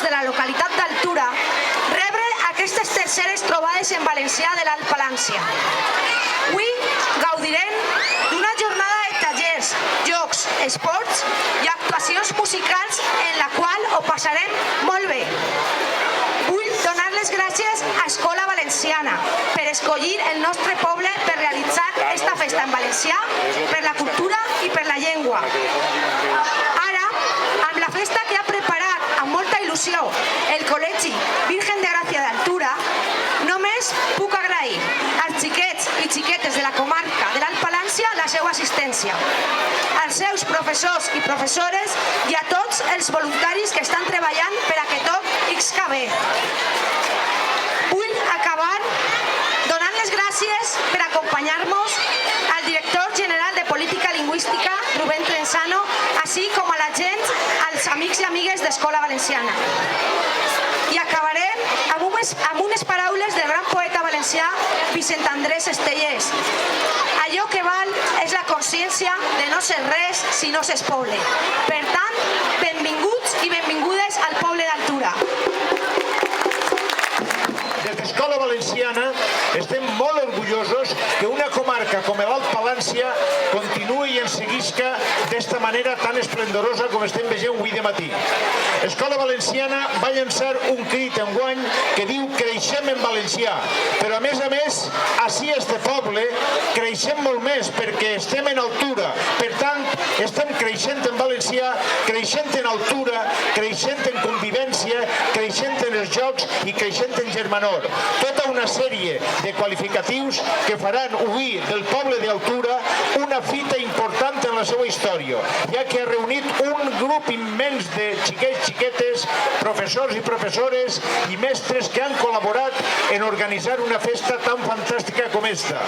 de la localitat d'Altura rebre aquestes terceres trobades en valencià de l'Alt Palància. Avui gaudirem d'una jornada de tallers, jocs, esports i actuacions musicals en la qual ho passarem molt bé. Vull donar les gràcies a Escola Valenciana per escollir el nostre poble per realitzar esta festa en valencià, per la cultura i per la llengua. Ara, amb la festa que ha preparat amb molta il·lusió el Col·legi Virgen de Gràcia d'Altura, només puc agrair als xiquets i xiquetes de la comarca de l'Alt Palància la seva assistència, als seus professors i professores i a tots els voluntaris que estan treballant per a que tot ixca bé. Vull acabar donant les gràcies per acompanyar-nos al director general de Política Lingüística, Rubén Trenzano, així com a la gent, als amics i amigues d'Escola Valenciana. I acabarem amb unes paraules del gran poeta valencià Vicent Andrés Estellés. Allò que val és la consciència de no ser res si no s'és poble. Per tant, benvinguts i benvingudes al poble d'Altura. Des d'Escola Valenciana estem molt orgullosos que una comarca com l'Alt Palància continuï i ens seguisca d'esta manera tan esplendorosa com estem veient avui de matí. Escola Valenciana va llançar un crit enguany que diu creixem en valencià, però a més, ací a este poble creixem molt més perquè estem en altura. Per tant, estem creixent en valencià, creixent en altura, creixent en convivència, creixent en els jocs i creixent en germanor. Tota una sèrie de qualificatius que faran avui del poble d'Altura una fita important en la seva història, ja que ha reunit un grup immens de xiquets, xiquetes, professors i professores i mestres que han col·laborat en organitzar una festa tan fantàstica com esta.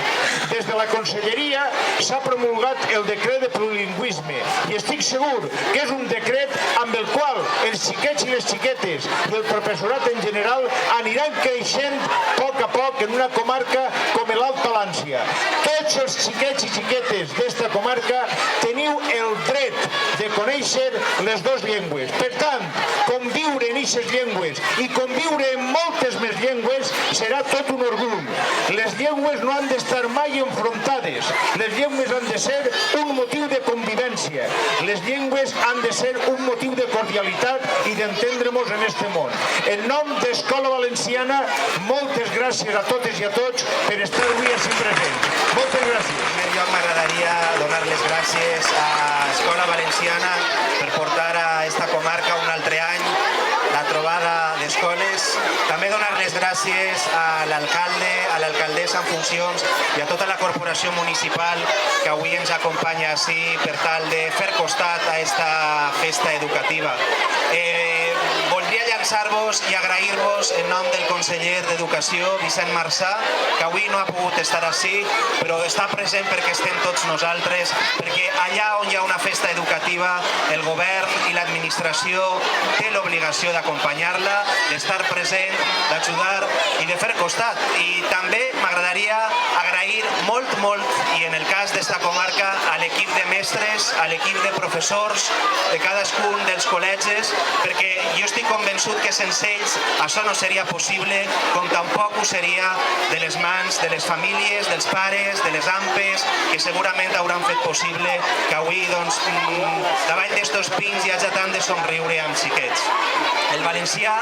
Des de la Conselleria s'ha promulgat el decret de plurilingüisme i estic segur que és un decret amb el qual els xiquets i les xiquetes i el professorat en general aniran creixent a poc en una comarca com l'Alt Palància. Tots els xiquets i xiquetes d'esta comarca teniu el dret de conèixer les dues llengües. Per tant, conviure en aquestes llengües i conviure en moltes més llengües serà tot un orgull. Les llengües no han d'estar mai enfrontades. Les llengües han de ser un motiu de convivència. Les llengües han de ser un motiu de cordialitat i d'entendre-nos en este món. En nom d'Escola Valenciana, moltes gràcies a totes i a tots per estar avui així presents. Moltes gràcies. En primer lloc, m'agradaria donar les gràcies a Escola Valenciana per portar a esta comarca un altre any la trobada d'escoles. També donar les gràcies a l'alcalde, a l'alcaldessa en funcions i a tota la corporació municipal que avui ens acompanya així per tal de fer costat a esta festa educativa. Voldria llançar-vos i agrair-vos en nom del conseller d'Educació, Vicent Marçà, que avui no ha pogut estar així, però està present perquè estem tots nosaltres, perquè allà on hi ha una festa educativa, el govern i l'administració té l'obligació d'acompanyar-la, d'estar present, d'ajudar i de fer costat. I també m'agradaria agrair molt, i en el cas d'esta comarca, a l'equip de mestres, a l'equip de professors de cadascun dels col·legis, perquè jo estic convençut que sense ells això no seria possible, com tampoc ho seria de les mans de les famílies, dels pares, de les AMPes, que segurament hauran fet possible que avui, davant d'estos pins hi hagi tant de somriure amb xiquets. El valencià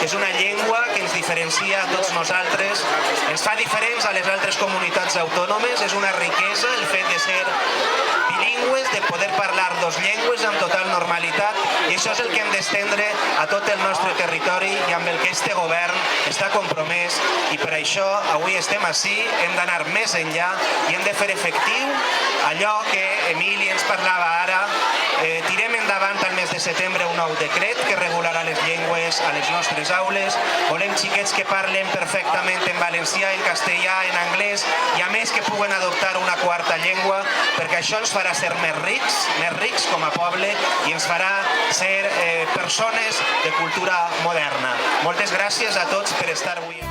és una llengua que ens diferencia a tots nosaltres, ens fa diferents a les altres comunitats autònomes, és una riquesa el fet de ser bilingües, de poder parlar dues llengües amb total normalitat, i això és el que hem d'estendre a tot el nostre territori i amb el que este govern està compromès, i per això avui estem ací, hem d'anar més enllà i hem de fer efectiu allò que Emili ens parlava ara. Tirem endavant al mes de setembre un nou decret que regularà les llengües a les nostres aules. Volem xiquets que parlen perfectament en valencià, en castellà, en anglès, i a més que puguen adoptar una quarta llengua, perquè això ens farà ser més rics com a poble i ens farà ser persones de cultura moderna. Moltes gràcies a tots per estar avui.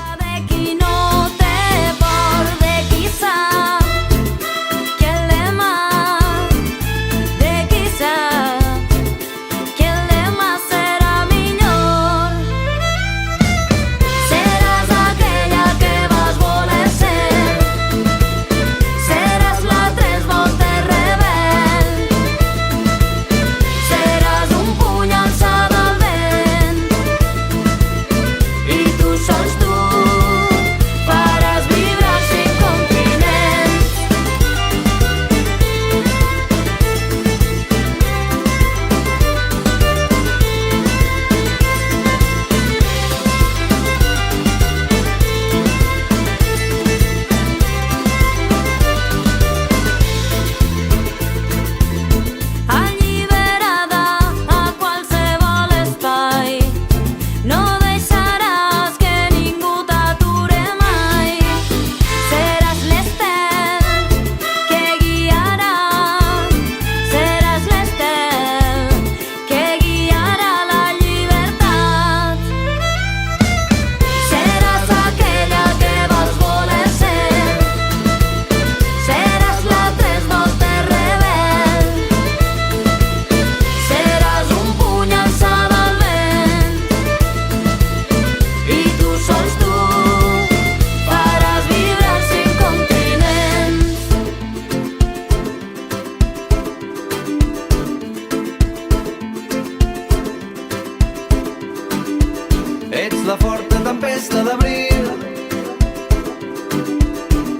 Ets la forta tempesta d'abril,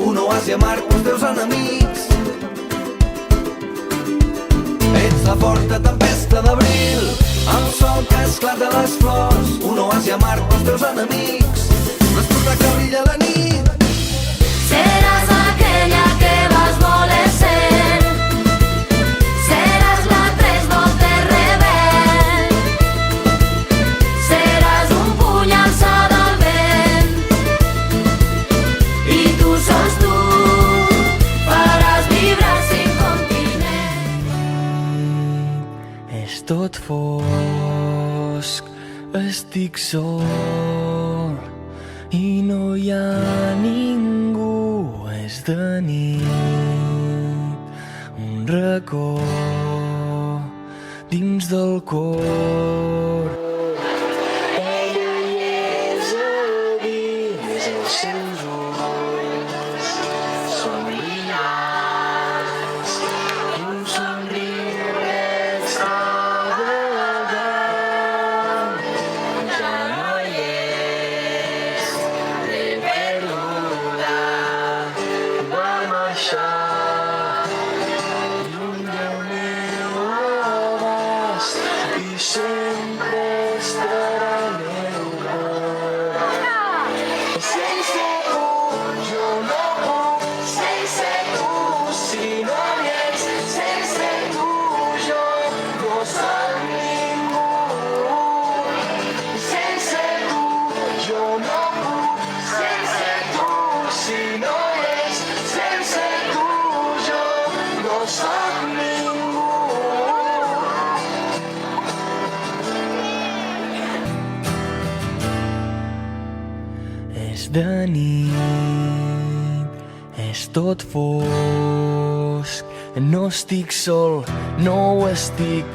un oasi amarg pels teus enemics. Ets la forta tempesta d'abril, el sol que esclata les flors, un oasi amarg pels teus enemics. L'esporta que brilla la nit. Seràs aquella que vas voler ser, seràs la tres voltes rebel, seràs un puny alçat al vent, i tu sols tu faràs vibrar cinc continents. És tot fosc, estic sol i no hi ha ningú, és de nit, un racó dins del cor. Ella hi és a dins els seus ulls, són brillants, i un somriure extravagant. Ja no hi és, de perduda, va marxar, lluny del meu abast, i sempre estarà al meu cor. Sense tu jo no puc, sense tu si no hi ets, sense tu jo no soc ningú. Sense tu jo no puc, sense tu si no hi ets, sense tu jo no soc ningú. És de nit, és tot fosc, no estic sol, no ho estic,